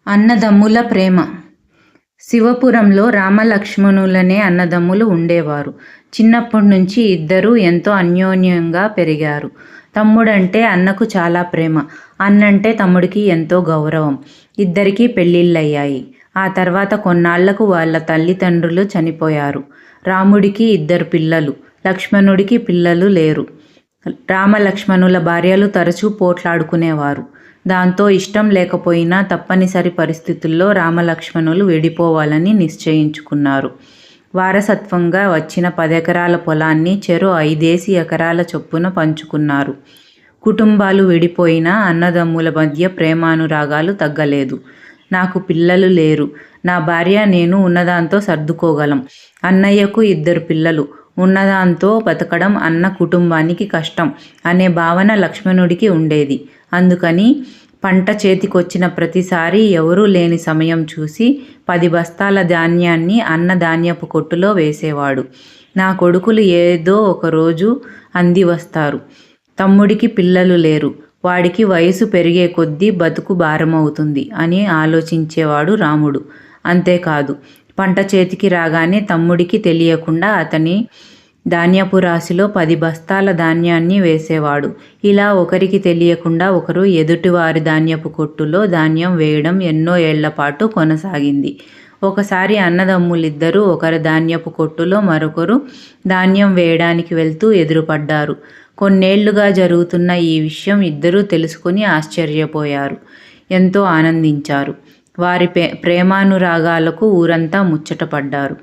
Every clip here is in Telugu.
అన్నదమ్ముల ప్రేమ. శివపురంలో రామలక్ష్మణులనే అన్నదమ్ములు ఉండేవారు. చిన్నప్పటి నుంచి ఇద్దరూ ఎంతో అన్యోన్యంగా పెరిగారు. తమ్ముడంటే అన్నకు చాలా ప్రేమ, అన్నంటే తమ్ముడికి ఎంతో గౌరవం. ఇద్దరికీ పెళ్ళిళ్ళయ్యాయి. ఆ తర్వాత కొన్నాళ్లకు వాళ్ళ తల్లిదండ్రులు చనిపోయారు. రాముడికి 2 పిల్లలు, లక్ష్మణుడికి పిల్లలు లేరు. రామలక్ష్మణుల భార్యలు తరచూ పోట్లాడుకునేవారు. దాంతో ఇష్టం లేకపోయినా తప్పనిసరి పరిస్థితుల్లో రామలక్ష్మణులు విడిపోవాలని నిశ్చయించుకున్నారు. వారసత్వంగా వచ్చిన 10 ఎకరాల పొలాన్ని చెరో 5 ఎకరాల చొప్పున పంచుకున్నారు. కుటుంబాలు విడిపోయినా అన్నదమ్ముల మధ్య ప్రేమానురాగాలు తగ్గలేదు. నాకు పిల్లలు లేరు, నా భార్య నేను ఉన్నదాంతో సర్దుకోగలం. అన్నయ్యకు 2 పిల్లలు, ఉన్నదాంతో బతకడం అన్న కుటుంబానికి కష్టం అనే భావన లక్ష్మణుడికి ఉండేది. అందుకని పంట చేతికొచ్చిన ప్రతిసారి ఎవరూ లేని సమయం చూసి 10 బస్తాల ధాన్యాన్ని అన్న ధాన్యపు కొట్టులో వేసేవాడు. నా కొడుకులు ఏదో ఒకరోజు అంది వస్తారు. తమ్ముడికి పిల్లలు లేరు, వాడికి వయసు పెరిగే కొద్దీ బతుకు భారమవుతుంది అని ఆలోచించేవాడు రాముడు. అంతేకాదు, పంట చేతికి రాగానే తమ్ముడికి తెలియకుండా అతని ధాన్యపు రాశిలో 10 బస్తాల ధాన్యాన్ని వేసేవాడు. ఇలా ఒకరికి తెలియకుండా ఒకరు ఎదుటివారి ధాన్యపు కొట్టులో ధాన్యం వేయడం ఎన్నో ఏళ్లపాటు కొనసాగింది. ఒకసారి అన్నదమ్ములిద్దరూ ఒకరి ధాన్యపు కొట్టులో మరొకరు ధాన్యం వేయడానికి వెళ్తూ ఎదురుపడ్డారు. కొన్నేళ్లుగా జరుగుతున్న ఈ విషయం ఇద్దరూ తెలుసుకుని ఆశ్చర్యపోయారు, ఎంతో ఆనందించారు. వారి ప్రేమానురాగాలకు ఊరంతా ముచ్చటపడ్డారు.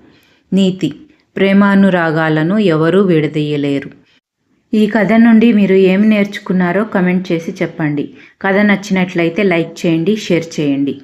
నీతి: ప్రేమానురాగాలను ఎవరూ విడదీయలేరు. ఈ కథ నుండి మీరు ఏమి నేర్చుకున్నారో కమెంట్ చేసి చెప్పండి. కథ నచ్చినట్లయితే లైక్ చేయండి, షేర్ చేయండి.